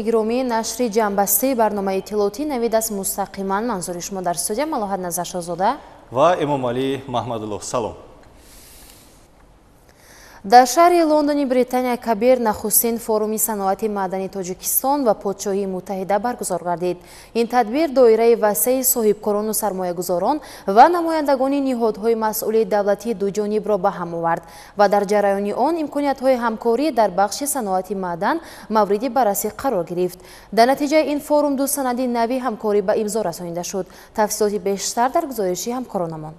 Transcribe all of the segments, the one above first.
گرامی نشر جنبسته برنامه اطلاعاتی نوید است مستقیما منظور شما در استودیو ملاحت نظر شاهزاده و امام علی محمدالله. سلام. در شهر لندن بریتانیا کبیر نخستین فورومی صنعتی معدنی تاجیکستان و پادشاهی متحده برگزار گردید. این تدبیر دایره وسیع صاحبکاران و سرمایه‌گذاران و نمایندگان نهادهای مسئول دولتی دو جانب را به هم آورد و در جریان آن امکانیت‌های همکاری در بخش صنعتی معدن مورد بررسی قرار گرفت. در نتیجه این فوروم دو سند نوی همکاری به امضا رسانیده شد. تفصیلات بیشتر در گزارش همکارانمان.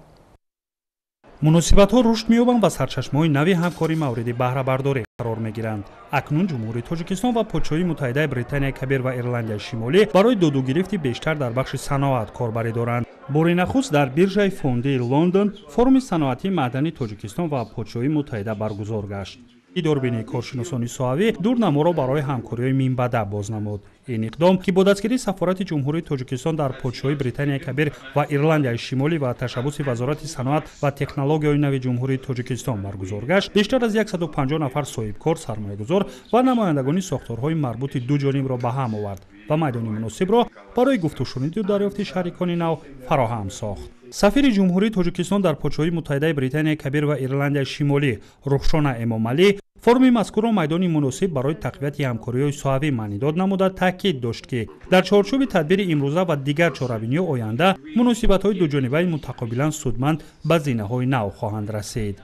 مناسبت‌ها رشد می‌یابند و سرچشمه‌های نوی همکاری مورد بهره برداری قرار می‌گیرند. اکنون جمهوری تاجیکستان و پادشاهی متحده بریتانیا کبیر و ایرلندی شمالی برای دو گرفتی بیشتر در بخش صنعت کاربری دارند. بار نخست در بیرژه فوندی لندن فوروم صنعتی معدنی تاجیکستان و پادشاهی متحده برگزار گشت. دوربین کارشناسانی ساحوی دورنما را برای همکاری‌های مینبده بازنمود. این اقدام که با دستگیری سفارت جمهوری تاجیکستان در پادشاهی بریتانیا کبیر و ایرلندی شمالی و تشبث وزارت صنعت و تکنولوژی‌های نو جمهوری تاجیکستان برگزار گشت، بیشتر از 150 نفر صاحبکار، سرمایه‌گذار و نمایندگان ساختارهای مربوط دو جانب را به هم آورد و میدان مناسب را برای گفت و شنود و دریافت شریکان نو فراهم ساخت. سفیر جمهوری تاجیکستان در پادشاهی متحده بریتانیا کبیر و ایرلندی شمالی رخشان امام علی فوروم مذکور را میدانی مناسب برای تقویت همکاری‌های ساحوی معنی داد نموده تاکید داشت که در چارچوب تدبیر امروزه و دیگر چهاربینی آینده مناسبت‌های دو جانبه متقابلا سودمند به زینه‌های نو خواهند رسید.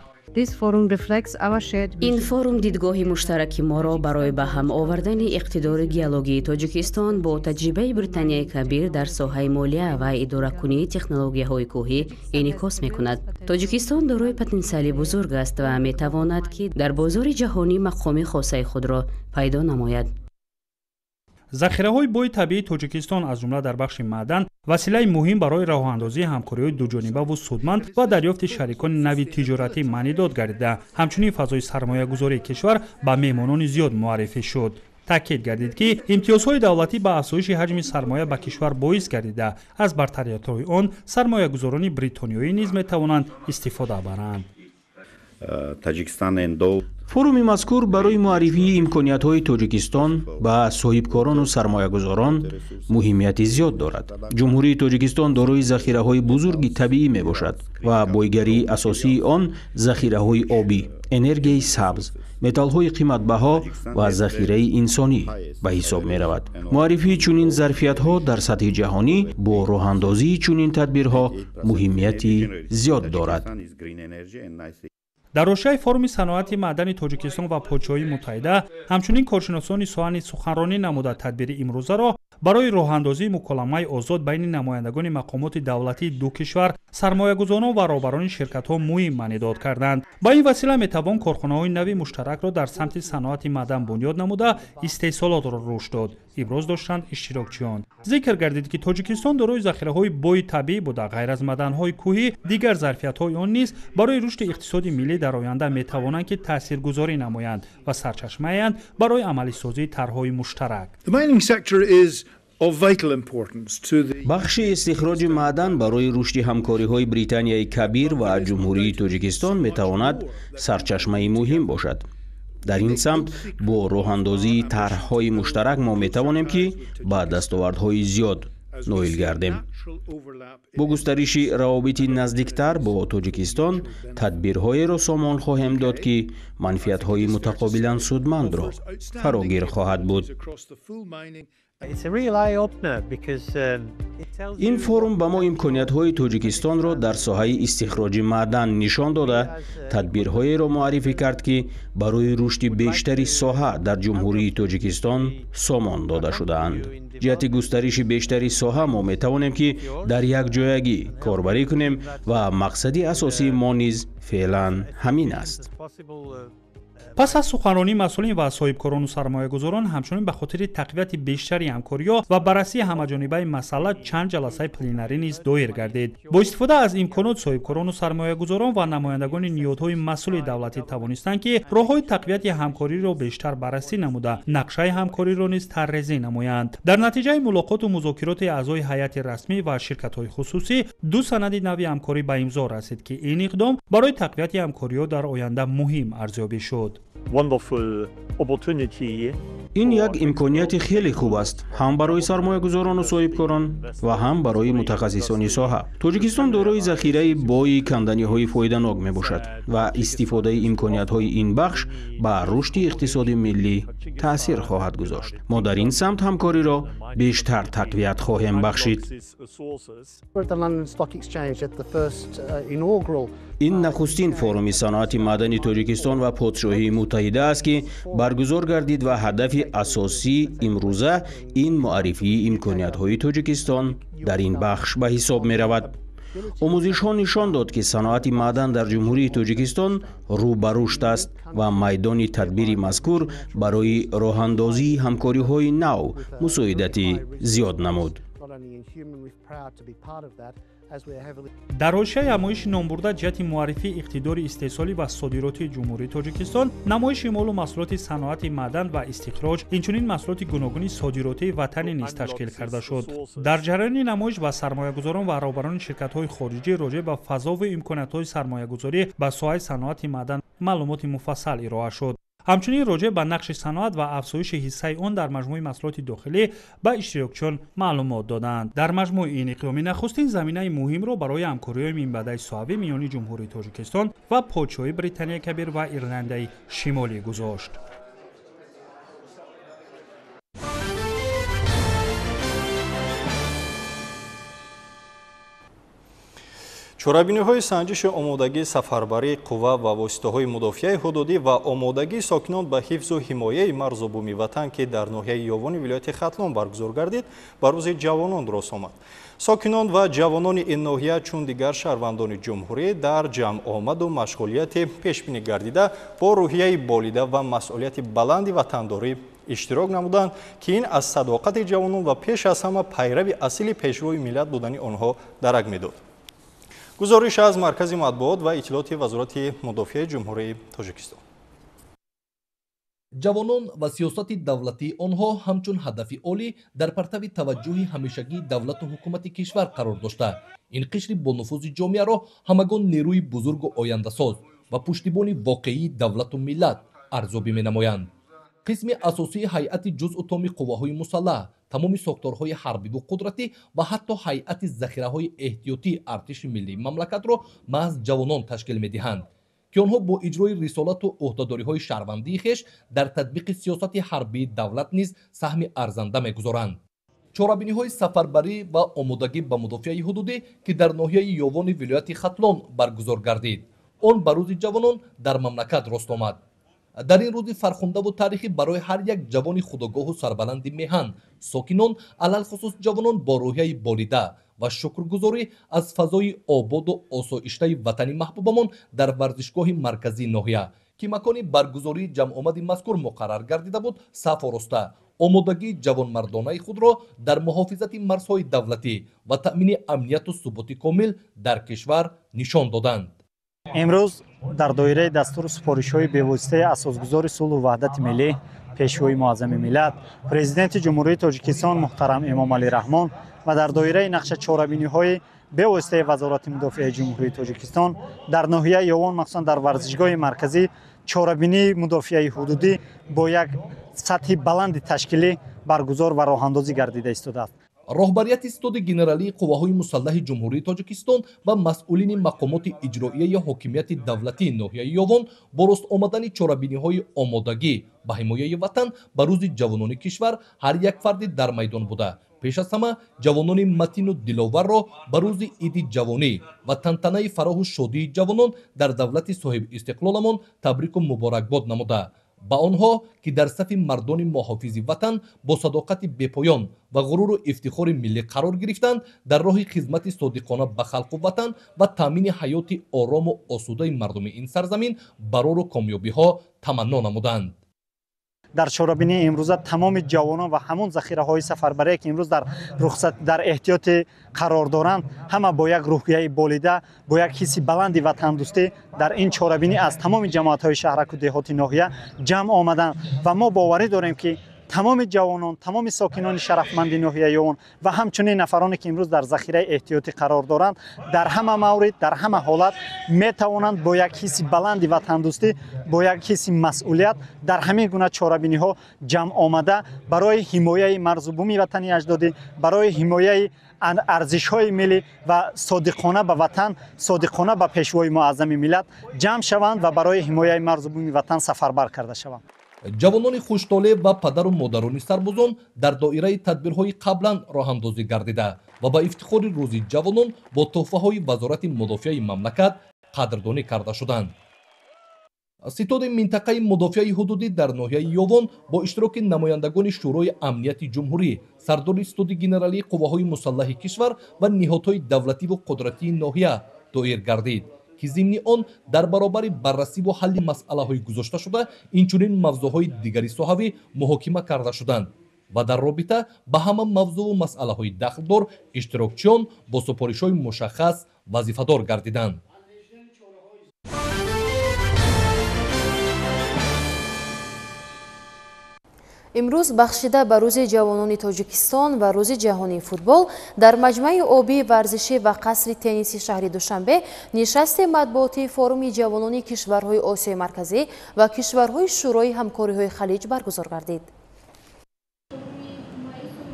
این فوروم دیدگاه مشترک ما را برای به هم آوردن اقتدار گیالوگی تاجیکستان با تجربه بریتانیای کبیر در ساحه مالیه و اداره‌کنی تکنولوژی‌های کوهی انعکاس می‌کند. تاجیکستان دارای پتانسیل بزرگ است و می‌تواند که در بازار جهانی مقام خاصه خود را پیدا نماید. ذخیره‌های بوی طبیعی تاجیکستان از جمله در بخش معدن وسیله مهم برای راه‌اندازی همکاری‌های دو جانبه و سودمند و دریافت شریکان نوی تجارتی معنی داد گردیده. همچنین فضای سرمایه‌گذاری کشور به میهمانان زیاد معرفی شد. تاکید گردید که امتیازهای دولتی به افزایش حجم سرمایه به کشور باعث گردیده از برتری‌های آن سرمایه‌گذاران بریتانیایی نیز می‌توانند استفاده برند. فوروم مذکور برای معرفی امکانیت‌های تاجیکستان به صاحبکاران و سرمایه‌گذاران مهمیت زیاد دارد. جمهوری تاجیکستان دارای ذخیره‌های بزرگی طبیعی میباشد و بایگری اساسی آن ذخیره‌های آبی، انرژی سبز، متال‌های قیمت‌بها و ذخیره انسانی به حساب می‌رود. معرفی چنین ظرفیت‌ها در سطح جهانی با راه‌اندازی چنین تدبیرها مهمیتی زیاد دارد. در حاشیه فوروم صنعتی معدنی تاجیکستان و پادشاهی متحده همچنین کارشناسان سخن سخنرانی نموده تدبیر امروزه را برای راه‌اندازی مکالمه آزاد بین نمایندگان مقامات دولتی دو کشور، سرمایه‌گذاران و رهبران شرکت‌ها مهم معنی داد کردند. با این وسیله می‌توان کارخانه‌های نوی مشترک را در سمت صنعت معدن بنیاد نموده استحصالات را رشد داد. ابراز داشتند اشتراکچیان. ذکر گردید که تاجیکستان دارای ذخیره‌های بوی طبیعی بوده غیر از معدن‌های کوهی دیگر ظرفیت‌های آن نیز برای رشد اقتصاد ملی در آینده می‌توانند که تاثیرگذاری نمایند و سرچشمه‌اند برای عملی سازی طرح‌های مشترک. بخش استخراج معدن برای رشد همکاری‌های بریتانیای کبیر و جمهوری تاجیکستان می‌تواند سرچشمه مهم باشد. در این سمت با راه‌اندازی طرح‌های مشترک ما می‌توانیم که با دستاوردهای زیاد نائل گردیم. با گسترش روابط نزدیکتر با تاجیکستان تدبیرهایی را سامان خواهیم داد که منفعت‌های متقابلا سودمند را فراگیر خواهد بود. این فوروم به ما امکانیت‌های تاجیکستان را در ساحه استخراج معدن نشان داده تدبیرهایی را معرفی کرد که برای رشد بیشتری ساحه در جمهوری تاجیکستان سامان داده شده‌اند. جهت گسترش بیشتری ساحه ما می‌توانیم که در یک جایگی کاربری کنیم و مقصد اساسی ما نیز فعلا همین است. پس از سخنرانی مسئولین و صاحبکاران و سرمایه‌گذاران همچنین به خاطر تقویت بیشتری همکاری‌ها و بررسی همه‌جانبه مسئله چند جلسه پلنری نیز دایر گردید. با استفاده از امکانات صاحبکاران و سرمایه‌گذاران و نمایندگان نهادهای مسئول دولتی توانستند که راه‌های تقویت همکاری را بیشتر بررسی نموده نقشه همکاری را نیز طرح‌ریزی نمایند. در نتیجه ملاقات و مذاکرات اعضای هیئت رسمی و شرکت‌های خصوصی دو سند نوی همکاری به امضا رسید که این اقدام برای تقویت همکاری‌ها در آینده مهم ارزیابی شد. wonderful opportunity. این یک امکانیت خیلی خوب است هم برای سرمایه‌گذاران و صاحبکاران و هم برای متخصصان ساحه. تاجیکستان دارای ذخیره بای کندنی‌های فایده‌ناک میباشد و استفاده امکانیت‌های این بخش بر رشد اقتصادی ملی تأثیر خواهد گذاشت. ما در این سمت همکاری را بیشتر تقویت خواهیم بخشید. این نخستین فروم صنعت معدنی تاجیکستان و پادشاهی متحده است که برگزار گردید و هدف اساسی امروزه این معرفی امکانیت‌های تاجیکستان در این بخش به حساب می رود. آموزش‌ها نشان داد که صنعت معدن در جمهوری تاجیکستان رو به رشد است و میدان تدبیر مذکور برای راه‌اندازی همکاری‌های نو مساعدتی زیاد نمود. در حاشیه نمایش نامبرده جهت معرفی اقتدار استحصالی و صادراتی جمهوری تاجیکستان، نمایش مال و محصولات صنعت معدن و استخراج، اینچنین محصولات گوناگون صادراتی وطنی نیز تشکیل کرده شد. در جریان نمایش با سرمایه‌گذاران و راهبران شرکت‌های خارجی راجع به فضا و امکانات‌های سرمایه‌گذاری به ساحه صنعت معدن معلومات مفصل ارائه شد. همچنین راجع به نقش صنعت و افزایش حصه آن در مجموعه محصولات داخلی به اشتراکچیان معلومات دادند. در مجموع این اقدام نخستین زمینه مهم را برای همکاری‌های منبعد صحوی میان جمهوری تاجیکستان و پادشاهی بریتانیای کبیر و ایرلندی شمالی گذاشت. чорабиниҳои санҷиши омодагии сафарбарии қувва ва воситаҳои мудофиаи ҳудудӣ ва омодагии сокинон ба ҳифзу ҳимояи марзубуми ватан ки дар ноҳияи ёвони вилояти хатлон баргузор гардид ба рӯзи ҷавонон дурост омад. сокинон ва ҷавонони ин ноҳия чун дигар шаҳрвандони ҷумҳурӣ дар ҷамъомаду машғулияти пешбинӣ гардида бо рӯҳияи болида ва масъулияти баланди ватандорӣ иштирок намуданд ки ин аз садоқати ҷавонон ва пеш аз ҳама пайрави асли пешрӯи миллат будани онҳо дарак медод. гузориш аз маркази матбуот ва иттилоъоти вазорати мудофиаи ҷумҳурии тоҷикистон. ҷавонон ва сиёсати давлатии онҳо ҳамчун ҳадафи олӣ дар партави таваҷҷӯҳи ҳамешагии давлату ҳукумати кишвар қарор дошта, ин қишри бонуфузи ҷомеаро ҳамагон нерӯи бузургу ояндасоз ва пуштибони воқеии давлату миллат арзёбӣ менамоянд. қисми асосии ҳайати ҷузъу томи қувваҳои мусаллаҳ, тамоми сохторҳои ҳарбиву қудратӣ ва ҳатто ҳайати захираҳои эҳтиётии артиши миллии мамлакатро маҳз ҷавонон ташкил медиҳанд ки онҳо бо иҷрои рисолату ӯҳдадориҳои шаҳрвандии хеш дар татбиқи сиёсати ҳарбии давлат низ саҳми арзанда мегузоранд. чорабиниҳои сафарбарӣ ва омодагӣ ба мудофиаи ҳудудӣ ки дар ноҳияи ёвони вилояти хатлон баргузор гардид, он ба рӯзи ҷавонон дар мамлакат рост омад. дар ин рӯзи фархундаву таърихӣ барои ҳар як ҷавони худогоҳу сарбаланди меҳан, сокинон алалхусус ҷавонон бо рӯҳияи болида ва шукргузорӣ аз фазои ободу осоиштаи ватани маҳбубамон дар варзишгоҳи марказии ноҳия ки макони баргузории ҷамъомади мазкур муқаррар гардида буд, саф ороста омодагии ҷавонмардонаи худро дар муҳофизати марзҳои давлатӣ ва таъмини амнияту суботи комил дар кишвар нишон доданд. امروز در دایره دستور سپارش‌های به‌واسطه اساسگذار صلح و وحدت ملی پیشوای معظم ملت پرزیدنت جمهوری تاجیکستان محترم امام علی رحمان و در دایره نقش چاره‌بینی‌های به‌واسطه وزارت مدافع جمهوری تاجیکستان در ناحیه یوان مخصوصا در ورزشگاه مرکزی چاره‌بینی مدافع حدودی با یک سطح بلند تشکیلی برگزار و راه‌اندازی گردیده ایستاده است. роҳбарияти истоди генералии қувваҳои мусаллаҳи ҷумҳурии тоҷикистон ва масъулини мақомоти иҷроияи ҳокимияти давлатии ноҳияи ёвон бо рост омадани чорабиниҳои омодагӣ ба ҳимояи ватан ба рӯзи ҷавонони кишвар ҳар як фарди дар майдон буда, пеш аз ҳама ҷавонони матину диловарро ба рӯзи иди ҷавонӣ ва тантанаи фароҳу шодии ҷавонон дар давлати соҳибистиқлоламон табрику муборакбод намуда, ба онҳо ки дар сафи мардони муҳофизи ватан бо садоқати бепоён ва ғуруру ифтихори миллӣ қарор гирифтанд, дар роҳи хизмати содиқона ба халқу ватан ва таъмини ҳаёти орому осудаи мардуми ин сарзамин барору комёбиҳо таманно намуданд. در چاره‌بینی امروزه تمام جوانان و همون ذخیره‌های سفربری که امروز در رخصت در احتیاط قرار دارند، همه با یک روحیه بالیده، با یک حس بلند وطن دوستی در این چاره‌بینی از تمام جماعت‌های شهرک و دهات ناحیه جمع آمدند و ما باوری داریم که تمام جوانان، تمام ساکنان شرفمند ناحیه یوان و همچنین نفرانی که امروز در ذخیره احتیاطی قرار دارند در همه مورد، در همه حالت می توانند با یک حس بلند وطندوستی، با یک حس مسئولیت در همین گونه چاره‌بینی ها جمع آمده برای حمایت مرزبومی وطنی اجدادی، برای حمایت ارزش های ملی و صادقانه به وطن، صادقانه به پیشوای معظم ملت جمع شوند و برای حمایت مرزبومی وطن سفربر کرده شوند. جوانان خوشطالب و پدر و مادران سربازان در دایره تدبیرهای قبلا راه اندازی گردیده و با افتخار روز جوانان با تحفه های وزارت مدافع مملکت قدردانی کرده شدند. ستاد منطقه مدافع حدودی در ناحیه یوان با اشتراک نمایندگان شورای امنیت جمهوری، سردار ستاد گنرالی قواهای مسلح کشور و نهادهای دولتی و قدرتی ناحیه دایر گردید که ضمن آن در برابر بررسی و حل مسئله‌های گذاشته شده اینچنین موضوعهای دیگری صحوی محاکمه کرده شدند و در رابطه به همه موضوع و مسئله‌های دخلدار اشتراکچیان با سپارش‌های مشخص وظیفه‌دار گردیدند. امروز بخشیده به روز جوانان تاجیکستان و روز جهانی فوتبال در مجمع آبی ورزشی و قصر تنیسی شهر دوشنبه نشست مطبوعاتی فوروم جوانان کشورهای آسیای مرکزی و کشورهای شورای همکاری‌های خلیج برگزار گردید.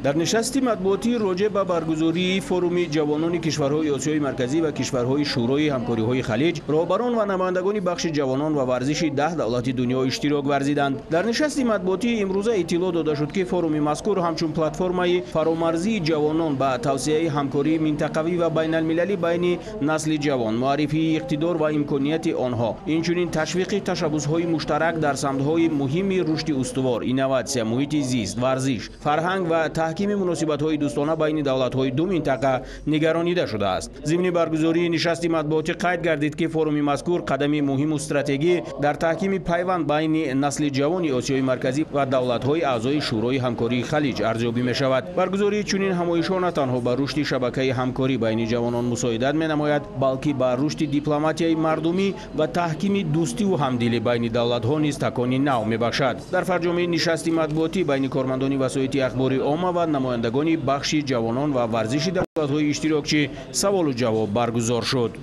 در نشست مطبوعاتی راجع به برگزاری فوروم جوانان کشورهای آسیای مرکزی و کشورهای شورای همکاری‌های خلیج، رهبران و نمایندگان بخش جوانان و ورزش 10 دولت دنیا اشتراک ورزیدند. در نشست مطبوعاتی امروزه اطلاع داده شد که فوروم مذکور همچون پلتفرمای فرامرزی جوانان با توسعه همکاری منطقوی و بین المللی بین نسل جوان، معرفی اقتدار و امکانیت آنها، اینچنین تشویق تشبس‌های مشترک در سمت‌های مهم رشد استوار، اینوواسیون، محیط زیست، ورزش، فرهنگ و تحکیم مناسبت‌های دوستانه بین دولت‌های دو منطقه نگرانیده شده است. ضمن برگزاری نشست مطبوعاتی قید گردید که فوروم مذکور قدمی مهم و استراتژی در تحکیم پیوند بین نسل جوان آسیای مرکزی و دولت‌های اعضای شورای همکاری خلیج ارزیابی می‌شود. برگزاری چنین همایش‌ها نه تنها بر رشد شبکه همکاری بین جوانان مساعدت می‌نماید، بلکه بر رشد دیپلماتیای مردمی و تحکیم دوستی و همدلی بین دولت‌ها نیز تکانی نو می‌بخشد. در فرجام نشست مطبوعاتی بین کارمندان وسایل اخباری عامه و نمایندگان بخش جوانان و ورزش دولت‌های اشتراکچی سوال و جواب برگزار شد.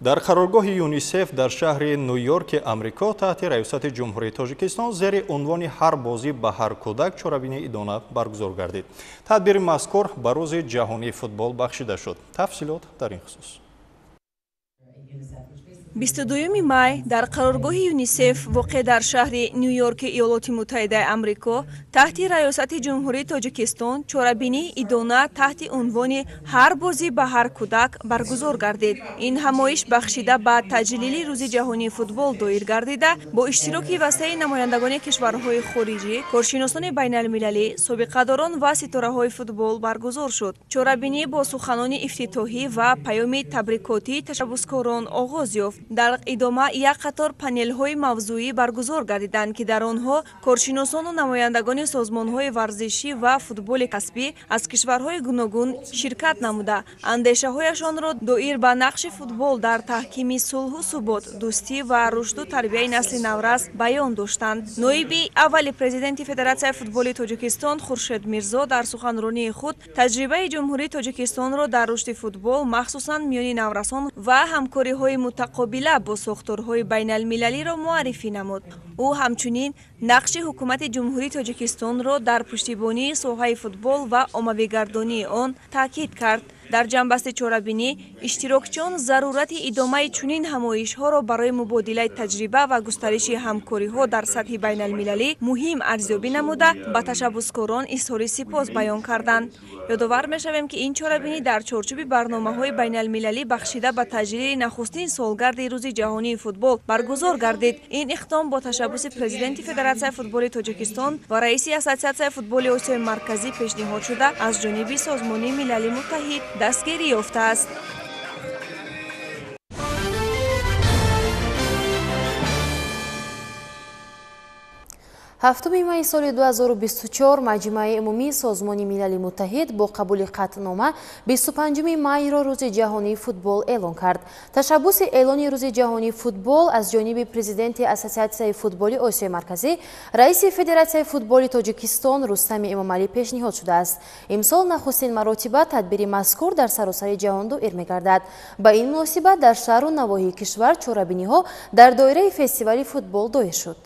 در قرارگاه یونیسف در شهر نیویورک امریکا تحت ریاست جمهوری تاجیکستان زیر عنوان هر بازی به هر کودک چاره‌بینی ادانه برگزار گردید. تدبیر مذکور به روز جهانی فوتبال بخشیده شد. تفصیلات در این خصوص. 22 مای در قرارگاه یونیسف واقع در شهر نیویورک ایالات متحده آمریکا تحت ریاست جمهوری تاجیکستان چاره‌بینی ادانه تحت عنوان هر بازی به هر کودک برگزار گردید. این همایش بخشیده به تجلیل روز جهانی فوتبال دایر گردیده با اشتراک وسیع نمایندگان کشورهای خارجی، کارشناسان بین المللی، سابقه‌داران و ستاره‌های فوتبال برگزار شد. چاره‌بینی با سخنان افتتاحی و پیام تبریکاتی تشبسکاران آغاز یافت. در ادامه یک قطار پنل‌های موضوعی برگزار گردیدند که در آنها کارشناسان و نمایندگان سازمان‌های ورزشی و فوتبال کسبی از کشورهای گوناگون شرکت نموده اندیشه‌هایشان را دایر به نقش فوتبال در تحکیم صلح و ثبات، دوستی و رشد و تربیت نسل نورس بیان داشتند. نایب اول پرزیدنت فدراسیون فوتبال تاجیکستان خورشید میرزا در سخنرانی خود تجربه جمهوری تاجیکستان را در رشد فوتبال مخصوصاً میان نورسان و همکاری‌های متقابل با ساختارهای بین المللی را معرفی نمود. او همچنین نقش حکومت جمهوری تاجیکستان را در پشتیبانی ساحه فوتبال و عمومی‌گردانی آن تاکید کرد. در جنبست چاره‌بینی اشتراکچیان ضرورت ادامه چنین همایش‌ها را برای مبادله تجربه و گسترش همکاری‌ها در سطح بین المللی مهم ارزیابی نموده به تشبسکاران اظهار سپاس بیان کردند. یادآور می‌شویم که این چاره‌بینی در چارچوب برنامه‌های بین المللی بخشیده به تجلیل نخستین سالگرد روز جهانی فوتبال برگزار گردید. این اقدام با تشبس پرزیدنت فدراسیون فوتبال تاجیکستان و رئیس اساسیاسیون فوتبال آسیای مرکزی پیشنهاد شده از جانب سازمان ملل متحد دستگیری یافته است. هفتم مای سال 2024 مجمع عمومی سازمان ملل متحد با قبول قطعنامه 25 مای را روز جهانی فوتبال اعلان کرد. تشبث اعلان روز جهانی فوتبال از جانب پرزیدنت اساسیاسیون فوتبال آسیای مرکزی، رئیس فدراسیون فوتبال تاجیکستان رستم امامعلی پیشنهاد شده است. امسال نخستین مرتبه تدبیر مذکور در سراسر جهان دایر می‌گردد. با این مناسبت در شهر و نواحی کشور چورابینی‌ها در دایره فستیوال فوتبال دایر شد.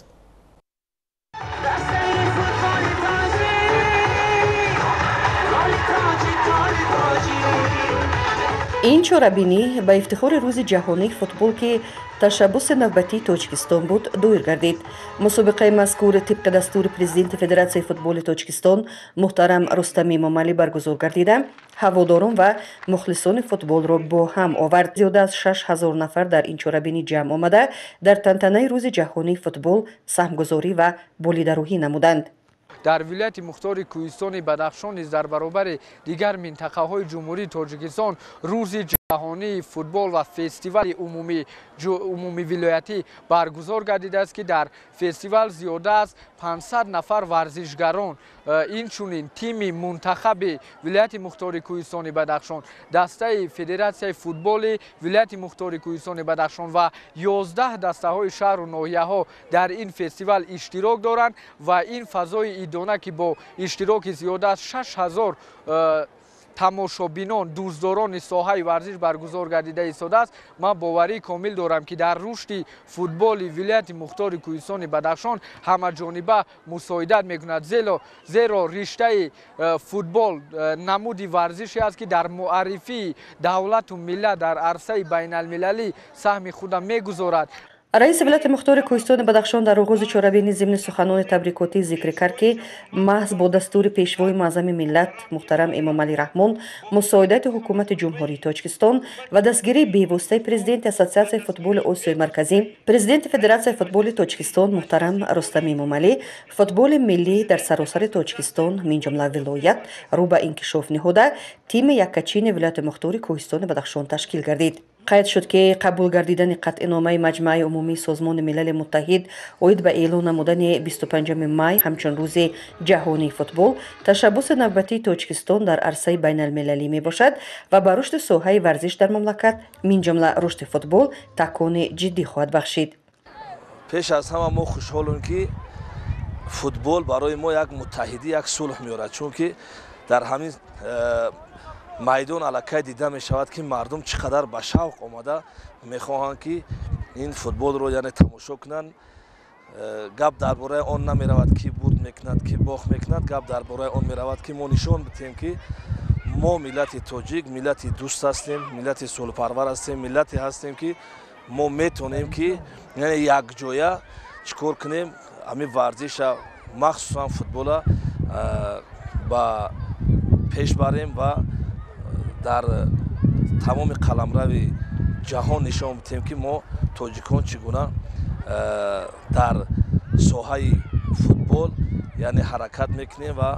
این چورابینی با افتخار روز جهانی فوتبال که تشبث نوبتی تاجیکستان بود دایر گردید. مسابقه مذکور طبق دستور پرزیدنت فدراسیون فوتبال تاجیکستان محترم رستم امامعلی برگزار گردیده هواداران و مخلصان فوتبال را با هم آورد. زیاده از 6000 نفر در این چورابینی جمع آمده در تنتنه روز جهانی فوتبال سهمگذاری و بالیدروهی نمودند. در ولایت مختار کوهستان بدخشان نیز در برابر دیگر منطقه‌های جمهوری تاجیکستان روز جهانی فوتبال و فستیوال عمومی ولایتی برگزار گردیده است که در فستیوال زیاده از 500 نفر ورزشگران، اینچنین تیم منتخب ولایت مختار کوهستان بدخشان، دسته فدراسیون فوتبال ولایت مختار کوهستان بدخشان و 11 دسته‌های شهر و ناحیه‌ها در این فستیوال اشتراک دارند و این فضای ایدانه که با اشتراک زیاده از 6000 تماشابینان دوستداران ساحه ورزش برگزار گردیده ایستاده است. من باوری کامل دارم که در رشد فوتبال ولایت مختار کوهستان بدخشان همه جانبه مساعدت میکند، زیرا رشته فوتبال نمودی ورزشی است که در معرفی دولت و ملت در عرصه بین المللی سهم خود میگذارد. رئیس ولایت مختار کوهستان بدخشان در آغاز چورابینی ضمن سخنان تبریکاتی ذکر کرد که محض با دستور پیشوای معظم ملت محترم امامعلی رحمان، مساعدت حکومت جمهوری تاجیکستان و دستگیری بی‌واسطه پرزیدنت اساسیاسیون فوتبال آسیای مرکزی، پرزیدنت فدراسیون فوتبال تاجیکستان محترم رستم امامعلی، فوتبال ملی در سراسر تاجیکستان من جمله ولایت رو به انکشاف نهاده تیم یککچین ولایت مختار کوهستان بدخشان تشکیل گردید. قید شد که قبول گردیدن قطعنامه مجمع عمومی سازمان ملل متحد اوید به اعلان نمودن 25 مای همچون روز جهانی فوتبال تشبث نوبتی تاجیکستان در عرصه بین المللی می باشد و به رشد ساحه ورزش در مملکت من جمله رشد فوتبال تکان جدی خواهد بخشید. پیش از همه ما خوشحالیم که فوتبال برای ما یک متحدی، یک صلح میارد، چون که در همین میدان علاقه دیده می شود که مردم چقدر به شوق آمده میخواهند که این فوتبال رو یعنی تماشا کنند. گپ درباره آن نمی رود که برد میکند که باخت میکند، گپ درباره آن می رود که ما نشان بدهیم که ما ملت تاجیک ملت دوست هستیم، ملت صلح پرور هستیم، ملتی هستیم که ما میتونیم که یعنی یک جایه چیکار کنیم همین ورزش مخصوصا فوتبال با پیش بریم و در تمام قلمرو جهان نشان بدهیم که ما تاجیکان چگونه در ساحه فوتبال یعنی حرکت میکنیم و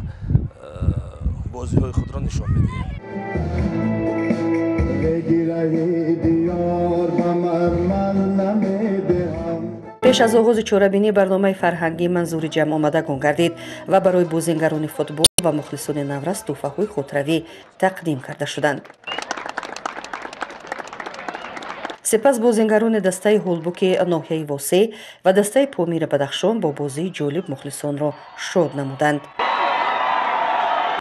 بازی های خود را نشان میدیم. پیش از آغاز چورابینی برنامه فرهنگی منظور جمع آمدگان گردید و برای بازیگران فوتبال و مخلصان نورس تحفه‌های خودروی تقدیم کرده شدند. سپس بازیگران دسته هولبوک ناحیه واسه و دسته پامیر بدخشان با بازی جالب مخلصان را شاد نمودند.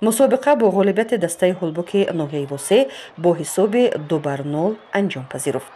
مسابقه با غالبیت دسته هولبوک ناحیه واسه با حساب 2-0 انجام پذیرفت.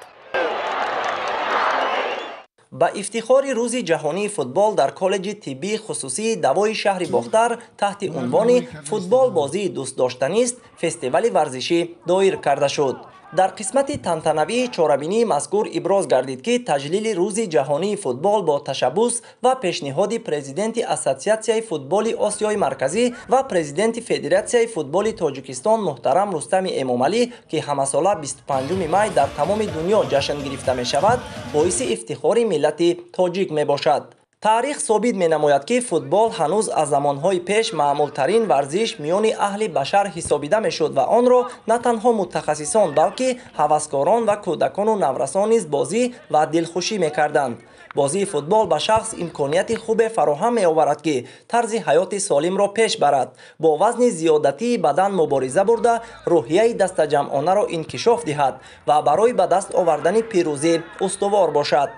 با افتخار روز جهانی فوتبال در کالج طبی خصوصی دوای شهر باختر تحت عنوان فوتبال بازی دوست داشتنی است فستیوال ورزشی دایر کرده شد. در قسمت تنتنوی چورابینی مذکور ابراز گردید که تجلیل روز جهانی فوتبال با تشبث و پیشنهاد پرزیدنت اساسیاسیون فوتبال آسیای مرکزی و پرزیدنت فدراسیون فوتبال تاجیکستان محترم رستم امامعلی که همه ساله 25 مای در تمام دنیا جشن گرفته می شود باعث افتخار ملت تاجیک می باشد. تاریخ ثابت می نماید که فوتبال هنوز از زمانهای پیش معمول ترین ورزش میان اهل بشر حسابیده می شد و آن را نه تنها متخصصان بلکه هوسکاران و کودکان و نورسان نیز بازی و دلخوشی می کردند. بازی فوتبال به شخص امکانیت خوب فراهم می‌آورد که طرز حیات سالم را پیش برد، با وزن زیادتی بدن مبارزه برده روحیه دستجمعانه را انکشاف دهد و برای به دست آوردن پیروزی استوار باشد.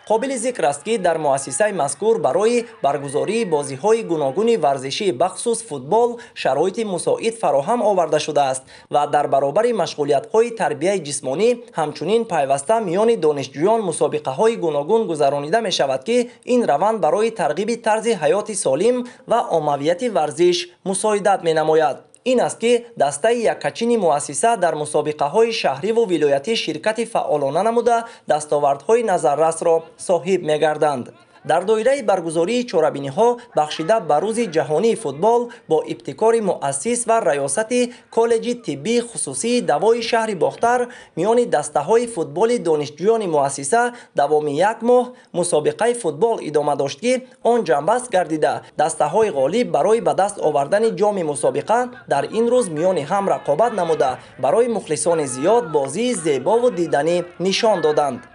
قابل ذکر است که در مؤسسه مذکور برای برگزاری بازی‌های گوناگون ورزشی بخصوص فوتبال شرایط مساعد فراهم آورده شده است و در برابر مشغولیت‌های تربیت جسمانی همچنین پیوسته میان دانشجویان مسابقه‌های گوناگون گذرانیده می‌شود که این روند برای ترغیب طرز حیات سالم و عمومیت ورزش مساعدت می‌نماید. این است که دسته یکچین مؤسسه در مسابقه‌های شهری و ولایتی شرکت فعالانه نموده دستاوردهای نظررس را صاحب می‌گردند. در دایره برگزاری چهاربینی‌ها بخشیده به روز جهانی فوتبال با ابتکار مؤسس و ریاست کالج طبی خصوصی دوای شهر باختر میان دسته‌های فوتبال دانشجویان مؤسسه دوام یک ماه مسابقه فوتبال ادامه داشت که آن جنبست گردیده دسته‌های غالب برای به دست آوردن جام مسابقه در این روز میان هم رقابت نموده برای مخلصان زیاد بازی زیبا و دیدنی نشان دادند.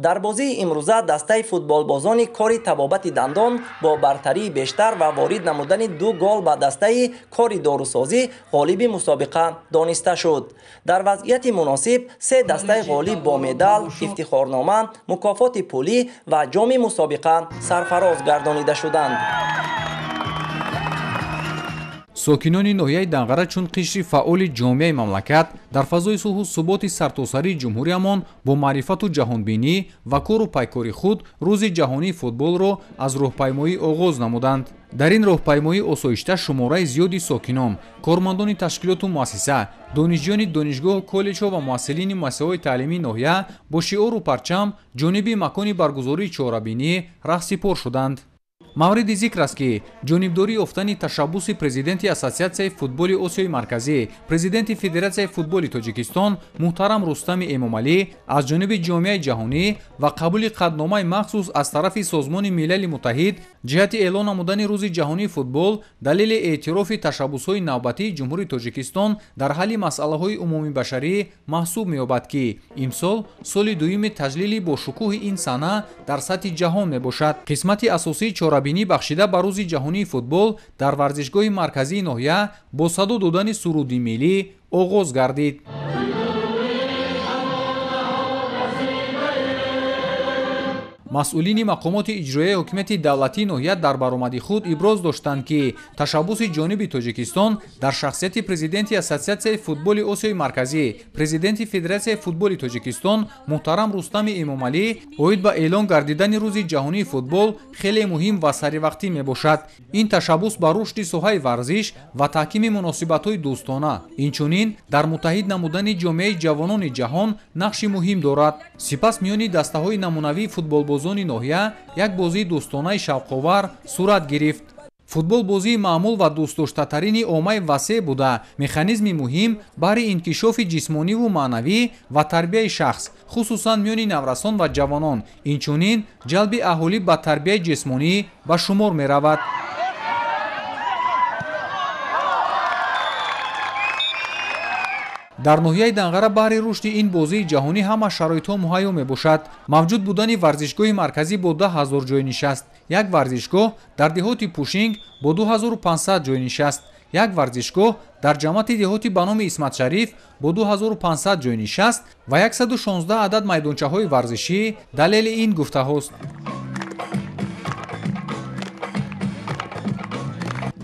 در بازی امروزه دسته فوتبال بازان کاری طبابت دندان با برتری بیشتر و وارد نمودن 2 گل به دسته کاری داروسازی غالب مسابقه دانسته شد. در وضعیت مناسب 3 دسته غالب با مدال، افتخارنامه، مکافات پولی و جام مسابقه سرفراز گردانیده شدند. ساکنانی ناحیه دنغره چون قشری فعال جامعه مملکت در فضای صلح و ثبات سرتاسری جمهوریمان با معرفت و جهانبینی و کار و پیکاری خود روز جهانی فوتبال را از راهپیمایی آغاز نمودند. در این راهپیمایی آسایشته شماره زیادی ساکنان، کارمندان تشکیلات و مؤسسه، دانشجویان دانشگاه، کالج‌ها و مؤسسین مؤسسه‌های تعلیمی ناحیه با شعار و پرچم جانب مکان برگزاری چهاربینی راهسپار شدند. مورد ذکر است که جانبداری یافتن تشبث پرزیدنت اساسیاسیون فوتبال آسیای مرکزی، پرزیدنت فدراسیون فوتبال تاجیکستان محترم رستم امامعلی از جانب جامعه جهانی و قبول قدنامه مخصوص از طرف سازمان ملل متحد جهت اعلان نمودن روز جهانی فوتبال دلیل اعتراف تشبث‌های نوبتی جمهوری تاجیکستان در حل مسائل عمومی بشری محسوب می‌یابد که امسال سال دوم تجلیل با شکوه این سنه در سطح جهان میباشد. قسمت اساسی چهاربینی بخشیده به روز جهانی فوتبال در ورزشگاه مرکزی ناحیه با صدا دادن سرودی ملی آغاز گردید. مسئولین مقامات اجرایی حکومت دولتی ناحیه در برآمدی خود ابراز داشتند که تشبث جانب تاجیکستان در شخصیت پرزیدنت اساسیاسیون فوتبال آسیای مرکزی، پرزیدنت فدراسیون فوتبال تاجیکستان محترم رستم امامعلی اوید به اعلان گردیدن روز جهانی فوتبال خیلی مهم و سریوقتی میباشد. این تشبث بر رشد ساحه ورزش و تحکیم مناسبت‌های دوستانه اینچنین در متحد نمودن جامعه جوانان جهان نقش مهم دارد. سپس میان دسته‌های نمونوی فوتبال بازان ناحیه یک بازی دوستانه شوق‌آور صورت گرفت. فوتبال بازی معمول و دوست‌داشته‌ترین عامه وسیع بوده مکانیزم مهم برای انکشاف جسمانی و معنوی و تربیت شخص خصوصا میان نورسان و جوانان اینچنین جلب اهالی به تربیت جسمانی به شمار می‌رود. در ناحیه دنغره برای رشد این بازی جهانی همه شرایط‌ها مهیا میباشد. موجود بودن ورزشگاه مرکزی با 10,000 جای نشست، یک ورزشگاه در دهات پوشینگ با 2500 جای نشست، یک ورزشگاه در جماعت دهاتی به نام اسمت شریف با 2500 جای نشست و 116 عدد میدانچه‌های ورزشی دلیل این گفته هاست.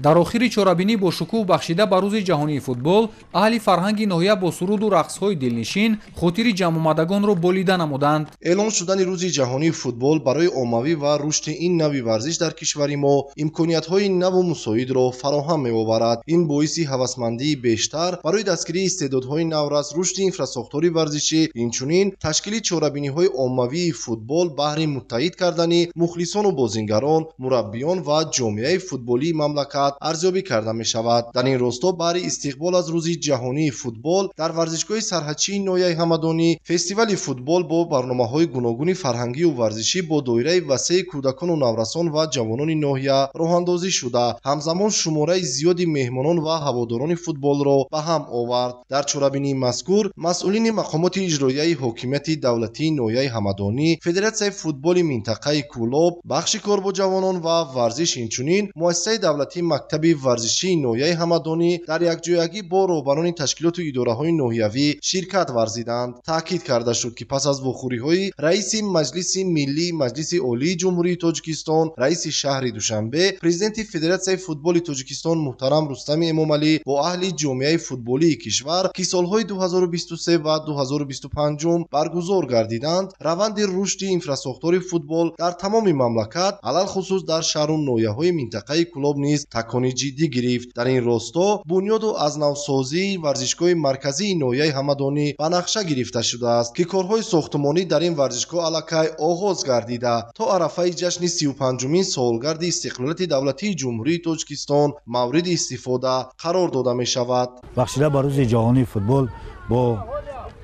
در آخر چهاربینی با شکوه بخشیده به روز جهانی فوتبال اهل فرهنگ ناحیه با سرود و رقص‌های دلنشین خاطر جمع آمدگان را بالیده نمودند. اعلان شدن روز جهانی فوتبال برای عمومی و رشد این نوع ورزش در کشور ما امکانیت‌های نو و مساعد را فراهم می‌آورد. این باعث هوسمندی بیشتر برای دستگیری استعدادهای نورس، رشد اینفراساختاری ورزشی، اینچنین تشکیل چهاربینی‌های عمومی فوتبال بهره متحد کردن مخلصان و بازیگران، مربیان و جامعه فوتبالی مملکت ارزیابی کرده می شود. در این راستا برای استقبال از روز جهانی فوتبال در ورزشگاه سرحدچی نویه همدانی فستیوال فوتبال با برنامه‌های گوناگون فرهنگی و ورزشی با دایره وسیع کودکان و نورسان و جوانان ناحیه راه‌اندازی شده همزمان شماره زیادی مهمانان و هواداران فوتبال را به هم آورد. در چورابینی مذکور مسئولین مقامات اجرایی حکومت دولتی نویه همدانی، فدراسیون فوتبال منطقه کولوب، بخش کار با جوانان و ورزش اینچنین مؤسسه دولتی مکتب ورزشی نویه همدانی در یکجایگی با رهبران تشکیلات و اداره‌های ناحیوی شرکت ورزیدند. تاکید کرده شد که پس از وخوری‌های رئیس مجلس ملی مجلس عالی جمهوری تاجیکستان، رئیس شهر دوشنبه، پرزیدنت فدراسیون فوتبال تاجیکستان محترم رستم امامعلی با اهل جامعه فوتبالی کشور که سالهای 2023 و 2025 برگزار گردیدند، روند رشد اینفراساختور فوتبال در تمام مملکت علل خصوص در شهر و ناحیه‌های منطقه کلوب نیز تکانی جدی گرفت. در این راستا بنیاد و از نوسازی ورزشگاه مرکزی ناحیه همدانی به نقشه گرفته شده است که کارهای ساختمانی در این ورزشگاه الکی آغاز گردیده تا عرفه جشن 35مین سالگرد استقلالیت دولتی جمهوری تاجیکستان مورد استفاده قرار داده می شود. بخشیده بر روز جهانی فوتبال با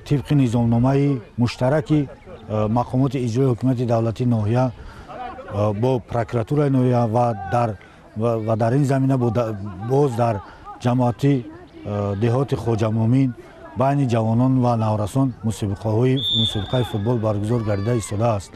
طبق نظامنامه مشترک مقامات اجرایی حکومت دولتی ناحیه با پروکراتور ناحیه و در این زمینه باز در جماعت دهات خواجه مومین بین جوانان و نورسان مسابقه فوتبال برگزار گردیده ایستاده است.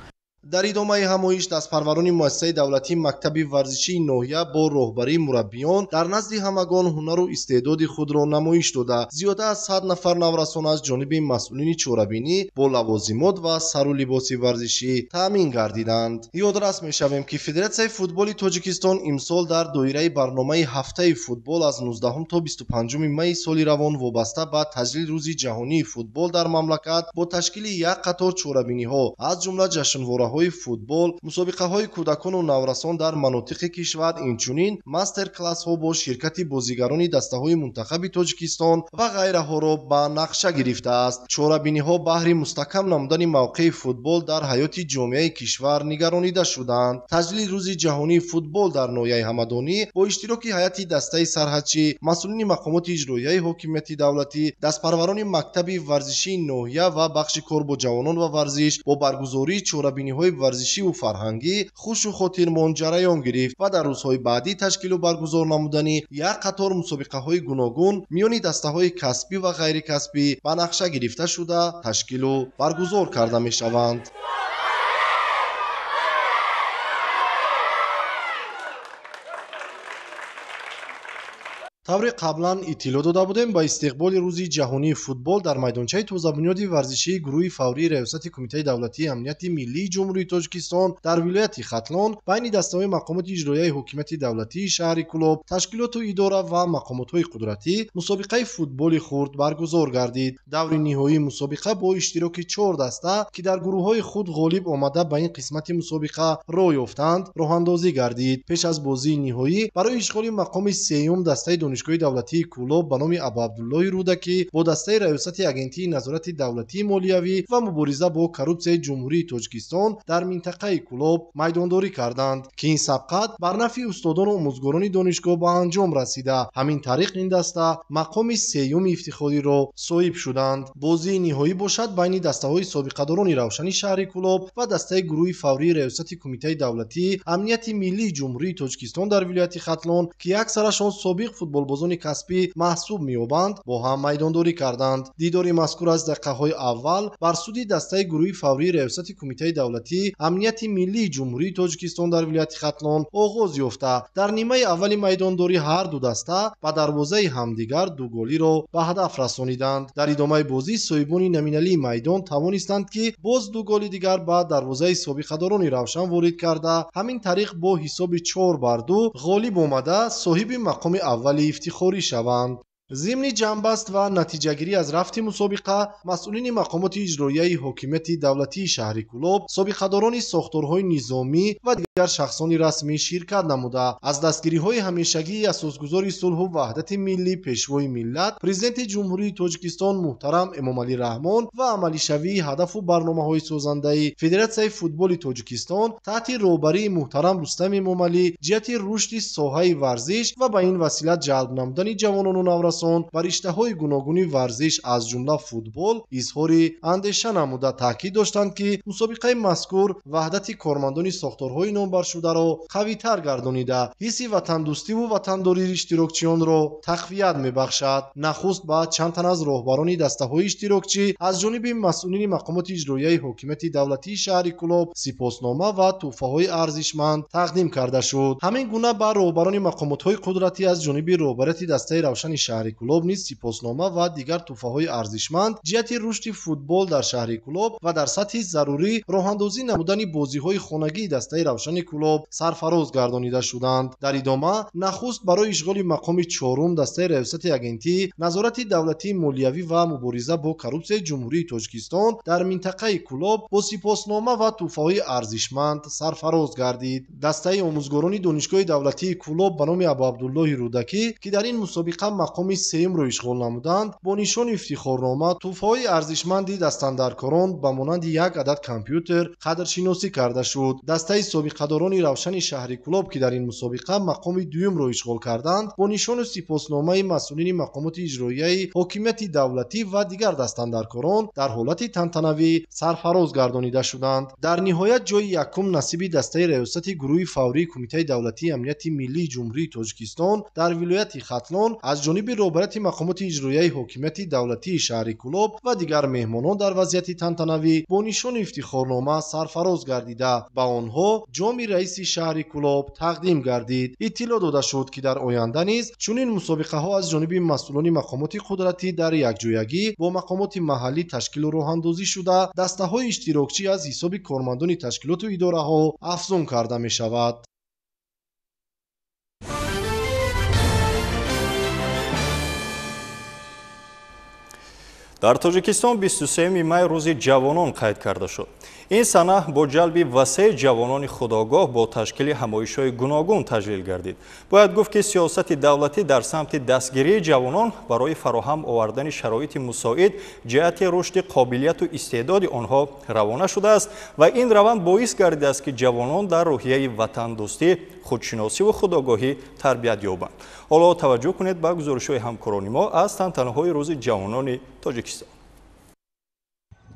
در ادامه همایش دستپروران مؤسسه دولتی مکتب ورزشی ناحیه با راهبری مربیان در نزد همگان هنر و استعداد خود را نمایش داده زیاده از 100 نفر نورسان از جانب مسئولین چورابینی با لوازمات و سر و لباس ورزشی تامین گردیدند. یادرس می‌شویم که فدراسیون فوتبال تاجیکستان امسال در دایره برنامه هفته فوتبال از 19 تا 25 می سال روان وابسته به تجلیل روز جهانی فوتبال در مملکت با تشکیل یک قطار چورابینی‌ها از جمله جشنواره فوتبال، مسابقه های کودکان و نورسان در مناطق کشور اینچنین ماستر کلاس ها با شرکت بازیگران دسته های منتخب تاجیکستان و غیره ها را به نقشه گرفته است. چورابینی ها بهر مستحکم نمودن موقع فوتبال در حیات جامعه کشور نگرانیده شدند. تجلیل روز جهانی فوتبال در ناحیه همدانی با اشتراک هیئت دسته سرحدچی، مسئولین مقامات اجرایی حکومت دولتی، دستپروران مکتب ورزشی ناحیه و بخش کار با جوانان و ورزش با برگزاری چورابینی ورزشی و فرهنگی خوش و خاطرمان جریان گرفت و در روزهای بعدی تشکیل و برگزار نمودنی یک قطار مسابقه های گوناگون میان دسته های کسبی و غیر کسبی به نقشه گرفته شده تشکیل و برگزار کرده می شوند. طور قبلا اطلاع داده بودیم با استقبال روز جهانی فوتبال در میدانچه تازه بنیاد ورزشی گروه فوری ریاست کمیته دولتی امنیت ملی جمهوری تاجیکستان در ولایت ختلان بین دسته‌های مقامات اجرایی حکومت دولتی شهر کلوب، تشکیلات و اداره و مقامات‌های قدرتی مسابقه فوتبال خرد برگزار گردید. دور نهایی مسابقه با اشتراک 4 دسته که در گروه‌های خود غالب آمده به این قسمت مسابقه راه یافتند راه‌اندازی گردید. پیش از بازی نهایی برای اشغال مقام سوم دسته دانشگاه دولتی کولوب به نام ابوعبدالله رودکی با دسته ریاست اگنتی نظارت دولتی مالیوی و مبارزه با کروپسیون جمهوری تاجیکستان در منطقه کولوب میدانداری کردند که این سبقت بر نفع استادان و آموزگاران دانشگاه به انجام رسیده. همین طریق این دسته مقام سوم افتخاری را صاحب شدند. بازی نهایی باشد بین دسته‌های سابقه‌داران روشنی شهر کولوب و دسته گروه فوری ریاست کمیته دولتی امنیت ملی جمهوری تاجیکستان در ولایت ختلان که اکثرشان سابق فوتبالبازان کسبی محسوب می‌یابند با هم میدانداری کردند. دیدار مذکور از دقیقه‌های اول بر سود دسته گروه فوری ریاست کمیته دولتی امنیت ملی جمهوری تاجیکستان در ولایت ختلان آغاز یافته در نیمه اول میدانداری هر دو دسته با دروازه همدیگر دو گلی را به هدف رسانیدند. در ادامه بازی صاحبان نمینالی میدان توانستند که باز دو گل دیگر با دروازه سابقه‌داران روشن وارد کرده همین طریق با حساب 4-2 غالب آمده صاحب مقام اول افتخاری شوند. ضمن جنبست و نتیجه‌گیری از رفت مسابقه مسئولین مقامات اجرایی حکومت دولتی شهر کولوب، سابقه‌داران ساختارهای نظامی و دیگر شخصان رسمی شرکت نموده از دستگیری‌های همیشگی اساسگذار صلح و وحدت ملی پیشوای ملت پرزیدنت جمهوری تاجیکستان محترم امامعلی رحمان و عملی شوی هدف و برنامه‌های سازنده فدراسیون فوتبال تاجیکستان تحت رهبری محترم رستم امامعلی جهت رشد ساحه ورزش و به این وسیله جلب نمودن جوانان و نورسان بر رشته‌های گوناگون ورزش از جمله فوتبال اظهار اندیشه نموده تاکید داشتند که مسابقه مذکور وحدت کارمندان ساختارهای نامبر شده را قوی‌تر گردانیده حس وطن دوستی و وطنداری اشتراکچیان را تقویت می‌بخشد. نخست بعد چند تن از راهبران دسته‌های اشتراکچی از جانب مسئولین مقامات اجرایی حکومت دولتی شهر کلوب سپاسنامه و تحفه‌های ارزشمند تقدیم کرده شد. همین گونه بر راهبران مقامات‌های قدرتی از جانب رهبریت دسته روشن شهر کلوب نیز سپاسنامه و دیگر تحفه‌های ارزشمند جهت رشد فوتبال در شهر کلوب و در سطح ضروری راه‌اندازی نمودن بازی‌های خانگی دسته روشن کلوب سرفراز گردانیده شدند. در ادامه نخست برای اشغال مقام چهارم دسته ریاست اگنتی نظارت دولتی مالیوی و مبارزه با کروپسیون جمهوری تاجیکستان در منطقه کلوب با سپاسنامه و تحفه‌های ارزشمند سرفراز گردید. دسته آموزگاران دانشگاه دولتی کلوب به نام ابوعبدالله رودکی که در این مسابقه مقام سوم را اشغال نمودند با نشان افتخارنامه تحفه‌های ارزشمندی دستاندرکاران به مانند یک عدد کامپیوتر قدرشناسی کرده شد. دسته سابقه‌داران روشن شهر کلوب که در این مسابقه مقام دوم را اشغال کردند با نشان سپاسنامه مسئولین مقامات اجرایی حکومت دولتی و دیگر دستاندرکاران در حالت تنتنوی سرفراز گردانیده شدند. در نهایت جای یکم نصیب دسته ریاست گروه فوری کمیته دولتی امنیت ملی جمهوری تاجیکستان در ولایت ختلان از جانب رهبریت مقامات اجرایی حکومت دولتی شهر کلوب و دیگر مهمانان در وضعیت تنتنوی با نشان افتخارنامه سرفراز گردیده به آنها جام رئیس شهر کلوب تقدیم گردید. اطلاع داده شد که در آینده نیز چنین مسابقه ها از جانب مسئولان مقامات قدرتی در یکجایگی با مقامات محلی تشکیل و راه‌اندازی شده دسته های اشتراکچی از حساب کارمندان تشکیلات و اداره ها افزون کرده می شود. در تاجیکستان 23 مای روز جوانان قید کرده شد. این سنه با جلب وسیع جوانان خودآگاه با تشکیل همایش‌های گوناگون تجلیل گردید. باید گفت که سیاست دولتی در سمت دستگیری جوانان برای فراهم آوردن شرایط مساعد جهت رشد قابلیت و استعداد آنها روانه شده است و این روند باعث گردیده است که جوانان در روحیه وطن دوستی، خودشناسی و خودآگاهی تربیت یابند. حالا توجه کنید به گزارش‌های همکاران ما از تنتنه‌های روز جوانان تاجیکستان.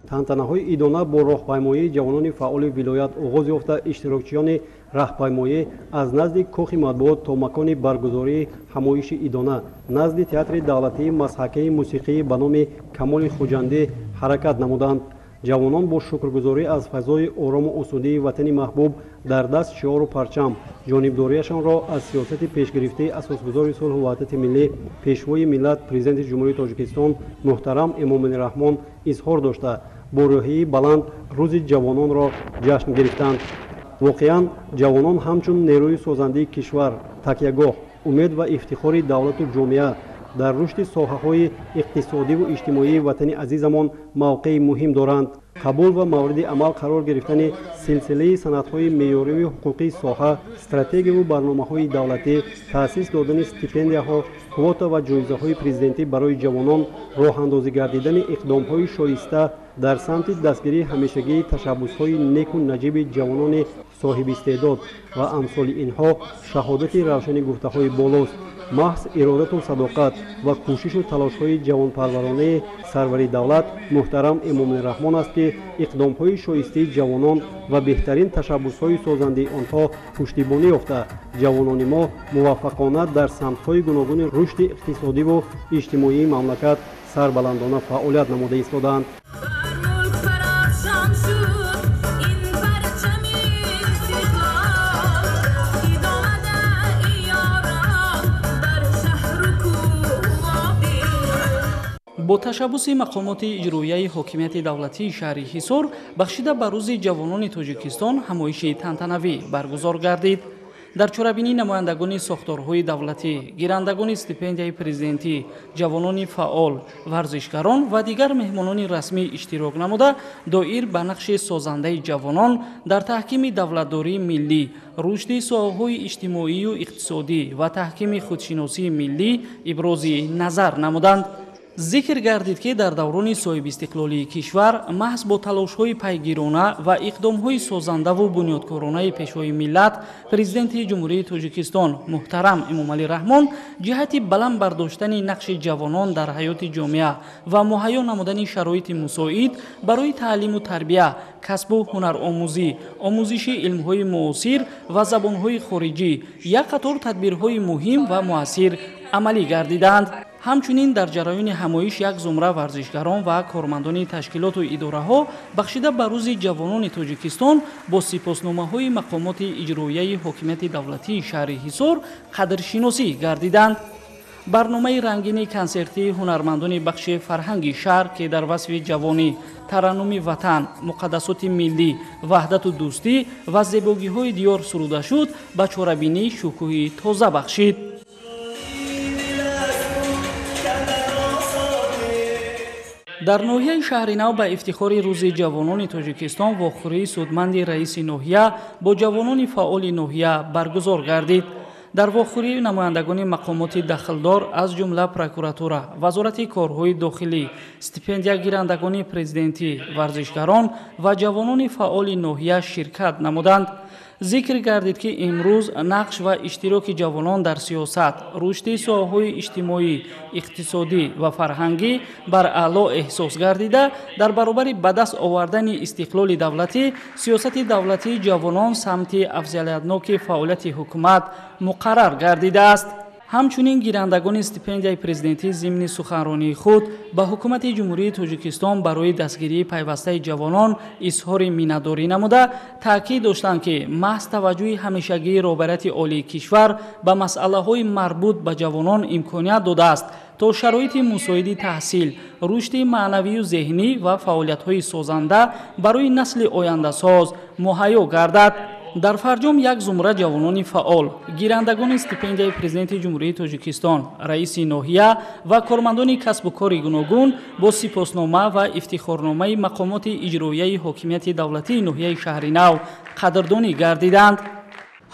тантанаҳои идона бо роҳпаймоии ҷавонони фаъоли вилоят оғоз ёфта иштирокчиёни раҳпаймоӣ аз назди кохи матбуот то макони баргузории ҳамоиши идона назди театри давлатии мазҳакаи мусиқии ба номи камоли хуҷандӣ ҳаракат намуданд. ҷавонон бо шукргузорӣ аз фазои орому осудии ватани маҳбуб дар даст шиору парчам ҷонибдорияшонро аз сиёсати пешгирифтаи асосгузори сулҳу ваҳдати миллӣ пешвои миллат президенти ҷумҳурии тоҷикистон муҳтарам эмомалӣ раҳмон изҳор дошта бо рӯҳии баланд рӯзи ҷавононро ҷашн гирифтанд. воқеан ҷавонон ҳамчун нерӯи созандии кишвар такягоҳ умед ва ифтихори давлату ҷомеа дар рушди соҳаҳои иқтисодиву иҷтимоии ватани азизамон мавқеи муҳим доранд. қабул ва мавриди амал қарор гирифтани силсилаи санадҳои меъёриву ҳуқуқии соҳа, стратегияву барномаҳои давлатӣ, таъсис додани стипендияҳо, квота ва ҷоизаҳои президентӣ барои ҷавонон, роҳандозӣ гардидани иқдомҳои шоиста дар самти дастгирии ҳамешагии ташаббусҳои неку наҷиби ҷавонони соҳибистеъдод ва амсоли инҳо шаҳодати равшани гуфтаҳои болост. محض ارادت و صداقت و کوشش و تلاش‌های جوانپرورانه سروری دولت محترم امامعلی رحمان است که اقدام‌های شایسته جوانان و بهترین تشبس‌های سازنده آنها پشتیبانی یافته جوانان ما موفقانه در سمت‌های گوناگون رشد اقتصادی و اجتماعی مملکت سربلندانه فعالیت نموده ایستادند. با تشبس مقامات اجرایی حکومت دولتی شهر حصار بخشیده به روز جوانان تاجیکستان همایش تنتنوی برگزار گردید. дар чорабинии намояндагони сохторҳои давлатӣ, гирандагони стипендияи президентӣ, ҷавонони фаъол, варзишгарон ва дигар меҳмонони расмӣ иштирок намуда, доир ба нақши созандаи ҷавонон дар таҳкими давлатдории миллӣ, рушди соҳаҳои иҷтимоию иқтисодӣ ва таҳкими худшиносии миллӣ ибрози назар намуданд. зикр гардид ки дар даврони соҳибистиқлолии кишвар маҳз бо талошҳои пайгирона ва иқдомҳои созандаву бунёдкоронаи пешвои миллат президенти ҷумҳурии Тоҷикистон муҳтарам Эмомалӣ Раҳмон ҷиҳати баланд бардоштани нақши ҷавонон дар ҳаёти ҷомеа ва муҳайё намудани шароити мусоид барои таълиму тарбия, касбу ҳунаромӯзӣ, омӯзиши илмҳои муосир ва забонҳои хориҷӣ як қатор тадбирҳои муҳим ва муассир амалӣ гардиданд. ҳамчунин дар ҷараёни ҳамоиш як зумра варзишгарон ва кормандони ташкилоту идораҳо бахшида ба рӯзи ҷавонони Тоҷикистон бо сипосномаҳои мақомоти иҷроияи ҳокимияти давлатии шаҳри Ҳисор қадршиносӣ гардиданд. барномаи рангини консертии ҳунармандони бахши фарҳанги шаҳр ки дар васфи ҷавонӣ, тараннуми ватан, муқаддасоти миллӣ, ваҳдату дӯстӣ ва зебогиҳои диёр суруда шуд, ба чорабинӣ шукӯҳи тоза бахшид. дар ноҳияи шаҳри нав ба ифтихори рӯзи ҷавонони Тоҷикистон вохӯрии судманди раиси ноҳия бо ҷавонони фаъоли ноҳия баргузор гардид. дар вохӯрӣ намояндагони мақомоти дахлдор аз ҷумла прокуратура, вазорати корҳои дохилӣ, стипендиягирандагони президентӣ, варзишгарон ва ҷавонони фаъоли ноҳия ширкат намуданд. зикр гардид ки имрӯз нақш ва иштироки ҷавонон дар сиёсат, рушди соҳаҳои иҷтимоӣ, иқтисодӣ ва фарҳангӣ бар аъло эҳсос гардида, дар баробари ба даст овардани истиқлоли давлатӣ, сиёсати давлатии ҷавонон самти афзалиятноки фаъолияти ҳукумат муқаррар гардидааст. ҳамчунин гирандагони стипендияи президентӣ зимни суханронии худ ба ҳукумати ҷумҳурии Тоҷикистон барои дастгирии пайвастаи ҷавонон изҳори миннатдорӣ намуда, таъкид доштанд ки маҳз таваҷҷӯҳи ҳамешагии роҳбарияти олии кишвар ба масъалаҳои марбут ба ҷавонон имконият додааст, то шароити мусоиди таҳсил, рушди маънавию зеҳнӣ ва фаъолиятҳои созанда барои насли ояндасоз муҳайё гардад. дар фарҷом як зумра ҷавонони фаъол, гирандагони стипендияи президенти ҷумҳурии Тоҷикистон, раиси ноҳия ва кормандони касбу кори гуногун бо сипоснома ва ифтихорномаи мақомоти иҷроияи ҳокимияти давлатии ноҳияи шаҳри нав қадрдонӣ гардиданд.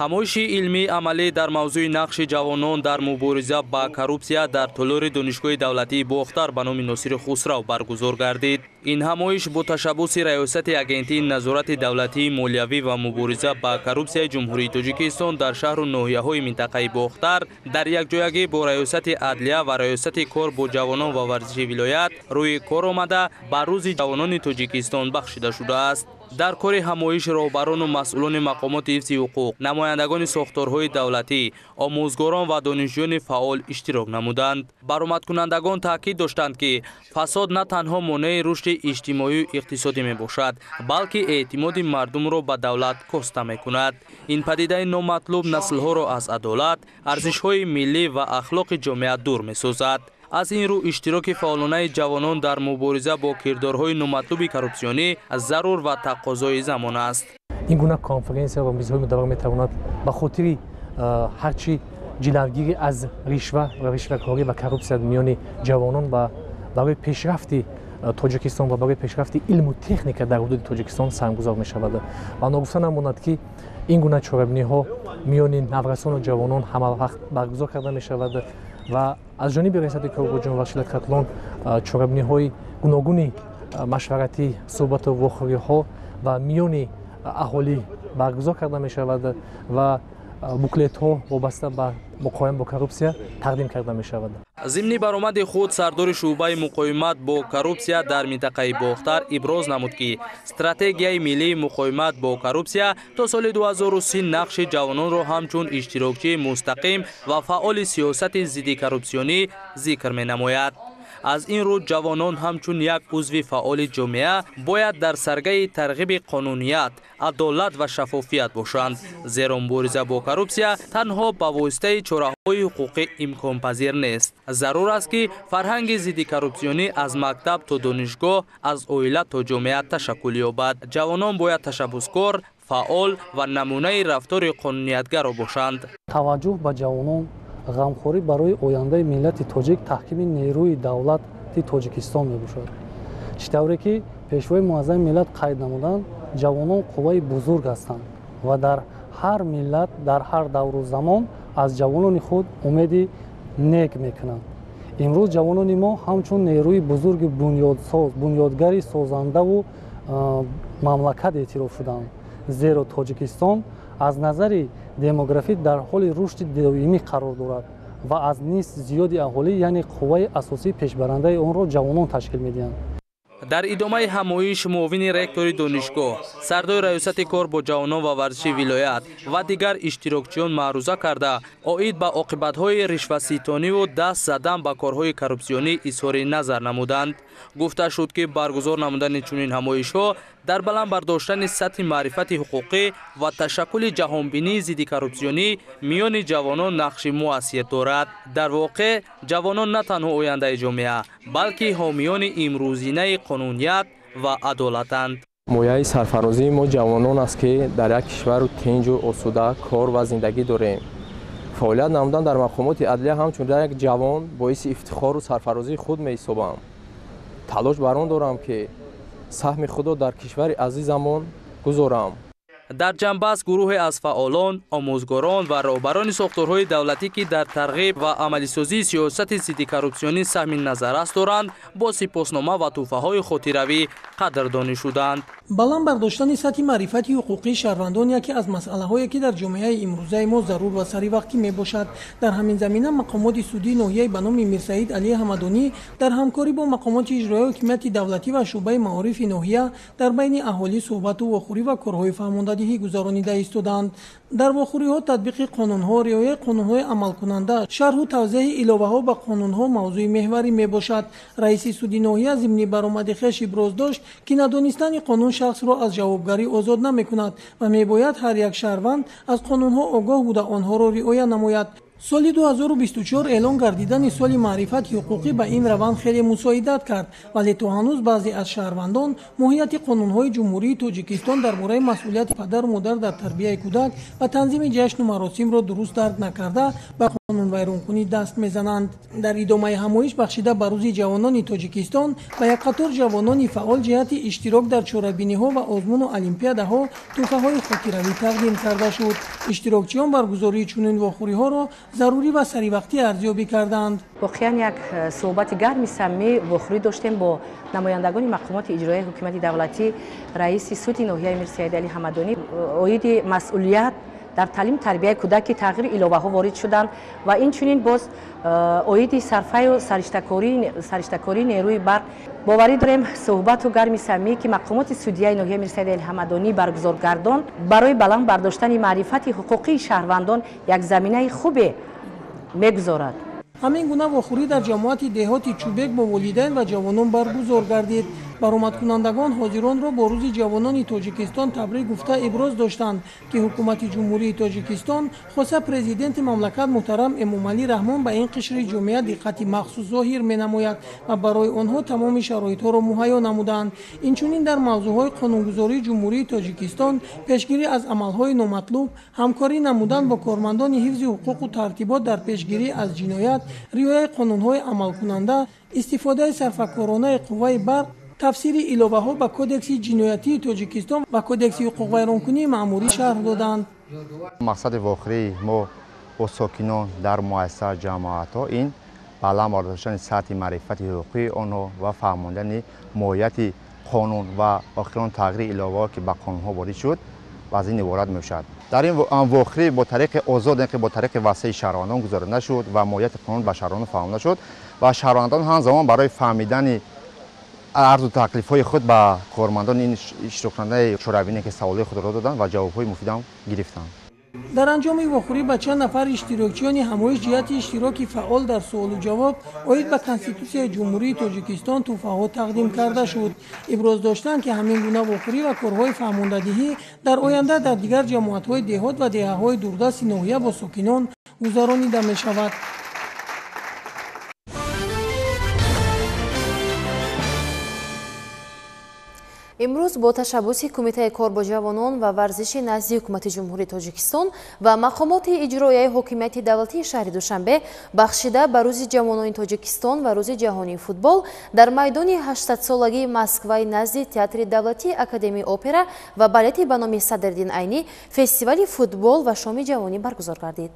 ҳамоиши илмии амалӣ дар мавзӯи нақши ҷавонон дар мубориза ба коррупсия дар толори донишгоҳи давлатии Бохтар ба номи Носири Хусрав баргузор гардид. ин ҳамоиш бо ташаббуси раёсати агентии назорати давлатии молиявӣ ва мубориза ба коррупсияи ҷумҳурии Тоҷикистон дар шаҳру ноҳияҳои минтақаи Бохтар дар якҷоягӣ бо раёсати адлия ва раёсати кор бо ҷавонон ва варзиши вилоят рӯи кор омада ба рӯзи ҷавонони Тоҷикистон бахшида шудааст. дар кори ҳамоиш роҳбарону масъулони мақомоти ҳифзи ҳуқуқ, намояндагони сохторҳои давлатӣ, омӯзгорон ва донишҷӯёни фаъол иштирок намуданд. баромадкунандагон таъкид доштанд ки фасод на танҳо монеи рушди иҷтимоию иқтисодӣ мебошад, балки эътимоди мардумро ба давлат коста мекунад. ин падидаи номатлуб наслҳоро аз адолат, арзишҳои миллӣ ва ахлоқи ҷомеа дур месозад. аз ин рӯ иштироки фаъолонаи ҷавонон дар мубориза бо кирдорҳои номатлуби коррупсионӣ зарур ва тақозои замон аст. ин гуна конференсия ва мизҳои мудаввар метавонад ба хотири ҳарчи ҷилавгирӣ аз ришва ва ришвакорӣ ва коррупсия миёни ҷавонон ва барои пешрафти Тоҷикистон ва барои пешрафти илму техника дар ҳудуди Тоҷикистон сармгузор мешавад. ва ногуфта намонад ки ин гуна чорабиниҳо миёни наврасону ҷавонон ҳамавақт баргузор карда мешавад ва аз ҷониби раисати коргоҳи ҷумҳурбахшии Қатлон чорабиниҳои гуногуни машваратӣ, суҳбату вохӯриҳо ва миёни аҳолӣ баргузор карда мешавад ва буклетҳо вобаста ба муқоима бо коррупсия тақдим карда мешавад. зимни баромади худ сардори шуъбаи муқоимат бо коррупсия дар минтақаи Бохтар иброз намуд ки стратегияи миллии муқоимат бо коррупсия то соли 2030 нақши ҷавононро ҳамчун иштирокчии мустақим ва фаъоли сиёсати зидди коррупсионӣ зикр менамояд. аз ин рӯ ҷавонон ҳамчун як узви фаъоли ҷомеа бояд дар саргаи тарғиби қонуният, адолат ва шаффофият бошанд, зеро мубориза бо коррупсия танҳо ба воситаи чораҳои ҳуқуқӣ имконпазир нест. зарур аст ки фарҳанги зидди коррупсионӣ аз мактаб то донишгоҳ, аз оила то ҷомеа ташаккул ёбад. ҷавонон бояд ташаббускор, فعال و نمونه رفتار قانونیتگر باشند. توجه به جوانان غمخوری برای آینده ملت تاجیک تحکیم نیروی دولتی تاجیکستان میباشد. چطوری که پیشوای معظم ملت قید نمودند، جوانان قوای بزرگ هستند و در هر ملت در هر دور و زمان از جوانان خود امیدی نیک میکنند. امروز جوانان ما همچون نیروی بزرگ بنیادگری سازنده و مملکت اعتراف شدند، زیرا تاجیکستان از نظر دموگرافی در حال رشد دائمی قرار دارد و از نسل زیادی اهالی یعنی قوای اساسی پیشبرنده آن را جوانان تشکیل میدهند. در ادامه همایش معاون رکتور دانشگاه سردار ریاست کار با جوانان و ورزشی ولایت و دیگر اشتراکچیان معروضه کرده عاید به عاقبت‌های رشوه‌ستانی و دست زدن به کارهای کورپسیونی اظهار نظر نمودند. گفته شد که برگزار نمودن چنین همایش‌ها در بلند برداشتن سطح معرفت حقوقی و تشکل جهانبینی ضد کورپسیونی میان جوانان نقش مؤثر دارد. در واقع جوانان نه تنها آینده جامعه بلکه حامیان امروزینه قانونیت و عدالتند. مویای سرفرازی ما جوانان است که در یک کشور تنج و آسوده کار و زندگی داریم. فعالیت نمودن در مقامات عدلیه همچون در یک جوان باعث افتخار و سرفرازی خود می‌یابم. تلاش بر آن دارم که سهم خود در کشور عزیزمان گذارم. در جنبش گروه از فعالان، آموزگاران و راهبران ساختارهای دولتی که در ترغیب و عملی‌سازی سیاست ضد کورپسیونی سهم نظر است دارند با سپاسنامه و تحفه‌های خاطروی قدردانی شدند. баланд бардоштани сатҳи маърифати ҳуқуқии шаҳрвандон яке аз масъалаҳое ки дар ҷомеаи имрӯзаи мо зарур ва саривақтӣ мебошад. дар ҳамин замина мақомоти судии ноҳияи ба номи мирсаид алии ҳамадонӣ дар ҳамкорӣ бо мақомоти иҷроии ҳокимияти давлатӣ ва шуъбаи маорифи ноҳия дар байни аҳолӣ суҳбату вохӯрӣ ва корҳои фаҳмондадиҳӣ гузаронида истоданд. дар вохӯриҳо татбиқи қонунҳо, риояи қонунҳои амалкунанда, шарҳу тавзеҳи иловаҳо ба қонунҳо мавзӯи меҳварӣ мебошад. раиси суди ноҳия зимни баромади хеш иброз дошт ки надонистани қонун шахсро аз ҷавобгарӣ озод намекунад ва мебояд ҳар як шаҳрванд аз қонунҳо огоҳ буда онҳоро риоя намояд. соли 2024 эълон гардидани соли маърифати ҳуқуқӣ ба ин раванд хеле мусоидат кард, вале то ҳанӯз баъзе аз шаҳрвандон моҳияти қонунҳои ҷумҳурии тоҷикистон дар бораи масъулияти падару модар дар тарбияи кӯдак ва танзими ҷашну маросимро дуруст дарк накарда ба қонунвайронкунӣ даст мезананд. дар идомаи ҳамоиш бахшида ба рӯзи ҷавонони тоҷикистон ба як қатор ҷавонони фаъол ҷиҳати иштирок дар чорабиниҳо ва озмуну олимпиадаҳо тӯҳфаҳои хотиравӣ тақдим карда шуд. иштирокчиён баргузории чунин вохӯриҳоро зарури ва саривақтӣ арзёбӣ карданд. воқеан як суҳбати гарми самимӣ вохӯрӣ доштем бо намояндагони мақомоти иҷроии ҳукумати давлатӣ, раиси суди ноҳияи мирсаид алӣ ҳамадонӣ оиди масъулият дар таълим тарбияи кӯдак ки тағйири иловаҳо ворид шуданд ва инчунин боз оиди сарфаю сариштакории нерӯи барқ. боварӣ дорем суҳбату гарми самимӣ ки мақомоти судияи ноҳияи мирсаид алӣ ҳамадонӣ баргузор гардонд барои баланд бардоштани маърифати ҳуқуқии шаҳрвандон як заминаи хубе мегузорад. ҳамин гуна вохӯрӣ дар ҷамоати деҳоти чӯбек бо волидайн ва ҷавонон баргузор гардид. баромадкунандагон ҳозиронро бо рӯзи ҷавонони тоҷикистон табрик гуфта иброз доштанд ки ҳукумати ҷумҳурии тоҷикистон хоса президенти мамлакат муҳтарам эмомалӣ раҳмон ба ин қишри ҷомеа диққати махсус зоҳир менамояд ва барои онҳо тамоми шароитҳоро муҳайё намуданд. инчунин дар мавзӯъҳои қонунгузории ҷумҳурии тоҷикистон пешгирӣ аз амалҳои номатлуб, ҳамкорӣ намудан бо кормандони ҳифзи ҳуқуқу тартибот дар пешгирӣ аз ҷиноят, риояи қонунҳои амалкунанда, истифодаи сарфакоронаи қувваи барқ, тафсири иловаҳо ба кодекси ҷиноятии тоҷикистон ва кодекси ҳуқуқвайронкунии маъмурӣ шарҳ доданд. мақсади вохӯрии мо бо сокинон дар муассисаи ҷамоатҳо ин баланд бардоштани сатҳи маърифати ҳуқуқии онҳо ва фаҳмондани моҳияти қонун ва охирон тағйири иловаҳо ки ба қонунҳо ворид шуд аз ин иборат мебошад. дар ин вохӯрӣ бо тариқи озод бо тариқи васеъи шаҳрвандон гузаронида шуд ва моҳияти қонун ба шаҳрвандон фаҳмонда шуд ва шаҳрвандон ҳамзамон барои фаҳмидани арзу таклифҳои худ ба кормандони ин иштироккунандаи чорабине ки саволҳои худро доданд ва ҷавобҳои муфидам гирифтанд. дар анҷоми вохӯрӣ ба чанд нафар иштирокчиёни ҳамоиш ҷиҳати иштироки фаъол дар суолу ҷавоб оид ба конститутсияи ҷумҳурии тоҷикистон тӯҳфаҳо тақдим карда шуд. иброз доштанд ки ҳамин гуна вохӯрӣ ва корҳои фаҳмондадиҳӣ дар оянда дар дигар ҷамоатҳои деҳот ва деҳаҳои дурдасти ноҳия бо сокинон гузаронида мешавад. امروز با تشبوس کمیته کار با جوانان و ورزش نزد حکومت جمهوری تاجیکستان و مقامات اجرایی حکومت دولتی شهر دوشنبه بخشیده به روز جوانان تاجیکستان و روز جهانی فوتبال در میدان 800 سالگی مسکو نزد تئاتر دولتی اکادمی اپرا و بالت به نام صدرالدین عینی فستیوال فوتبال و شام جوانی برگزار گردید.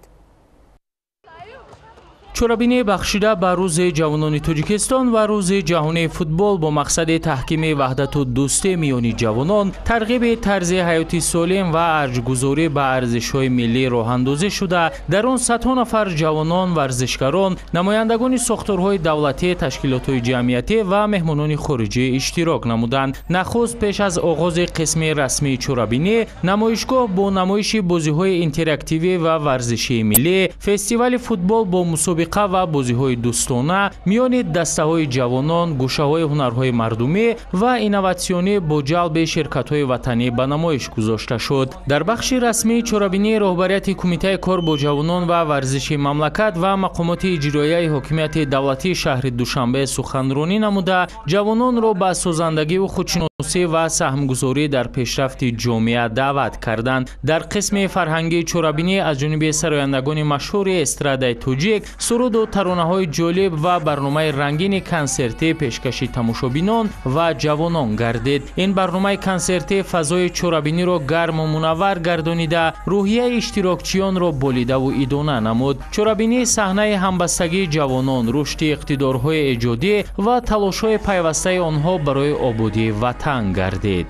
چرابینی بخشیده به روز جوانان تاجیکستان و روز جهانی فوتبال با مقصد تحکیم وحدت و دوستی میان جوانان، ترغیب طرز حیاتی سالم و ارجگذاری به ارزش‌های ملی راه اندازی شده. در آن صدها نفر جوانان، ورزشکاران، نمایندگان ساختارهای دولتی، تشکیلات‌های جمعیتی و مهمانان خارجی اشتراک نمودند. نخست پیش از آغاز قسم رسمی چرابینی، نمایشگاه با نمایش بازی‌های اینتراکتیوی و ورزشی ملی، فستیوال فوتبال با مسابقه و بازی‌های دوستانه میان دسته‌های جوانان، گوشه‌های هنرهای مردمی و اینواسیونی با جلب شرکت‌های وطنی به نمایش گذاشته شد. در بخش رسمی چرابینی رهبریت کمیته کار با جوانان و ورزش مملکت و مقامات اجرایی حکومت دولتی شهر دوشنبه سخنرانی نموده، جوانان را به سازندگی و خودشناسی و سهمگذاری در پیشرفت جامعه دعوت کردند. در قسم فرهنگی چرابینی از جانب سرایندگان مشهور استرادای تاجیک سرود و ترانه‌های جالب و برنامه رنگین کنسرتی پیشکش تماشابینان و جوانان گردید. این برنامه کنسرتی فضای چرابینی را گرم و منور گردانیده، روحیه اشتراکچیان را بالیده و ادانه نمود. چرابینی صحنه همبستگی جوانان، رشد اقتدارهای ایجادی و تلاش‌های پیوسته آنها برای آبادی وطن گردید.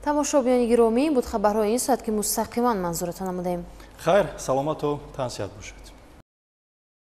тамошобиёни гиромӣ, буд хабарҳои ин соат ки мустақиман манзуратон намудем. хайр, саломату тансият бошед.